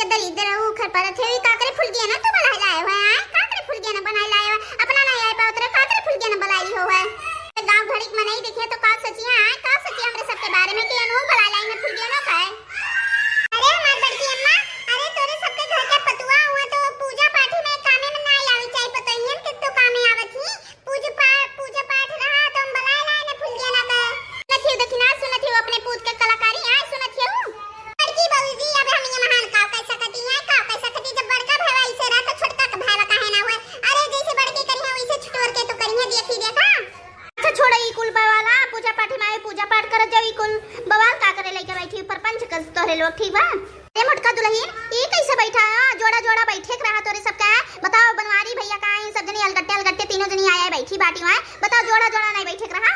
के दरिद्र रहू खर पर थे का करे फूल दिया ना तो बलाई लाए हुए हैं का करे फूल दिया ना बनाई लाए हुए अपना नहीं आए पाओ तेरे का करे फूल दिया ना बलाई हो है गांव घड़ी में नहीं दिखे तो का सचिया है का सचिया हमरे सबके बारे में कि अनु बलाई लाई में फूल दिया ना का अरे हमार बड़की अम्मा अरे तोरे सबके घर के पतुआ हुआ तो पूजा पाठ में कामे में ना आवे चाहे पतइयन के तो कामे आवत ही पूजा पाठ रहा तो हम बलाई लाई ने फूल दिया ना का नथी देखना सुनथी अपने पूत के कलाकारी आए सुनथी बड़की बाबूजी अब हम ये महान का कैसा कटी है का कैसा कटी जब बड़का भाई ऐसे रहा तो छोटका का भाई काहे ना हुए अरे जैसे बड़की करी है वैसे छोटोर के तो करी है देखी देखा अच्छा छोड़ ई कुल वाला पूजा पाठ में पूजा पाठ कर जाई कुल बवाल का करे लेके बैठी ऊपर पंच कर तोरे लोग ठीक बा ए मोटका दुल्हन ई कैसे बैठा है जोड़ा जोड़ा बैठे के रहा तोरे सब का बताओ बनवारी भैया का सब जनी अलगट्टे तीनों जनी आया बैठी बाटी में बताओ जोड़ा जोड़ा नहीं बैठे के रहा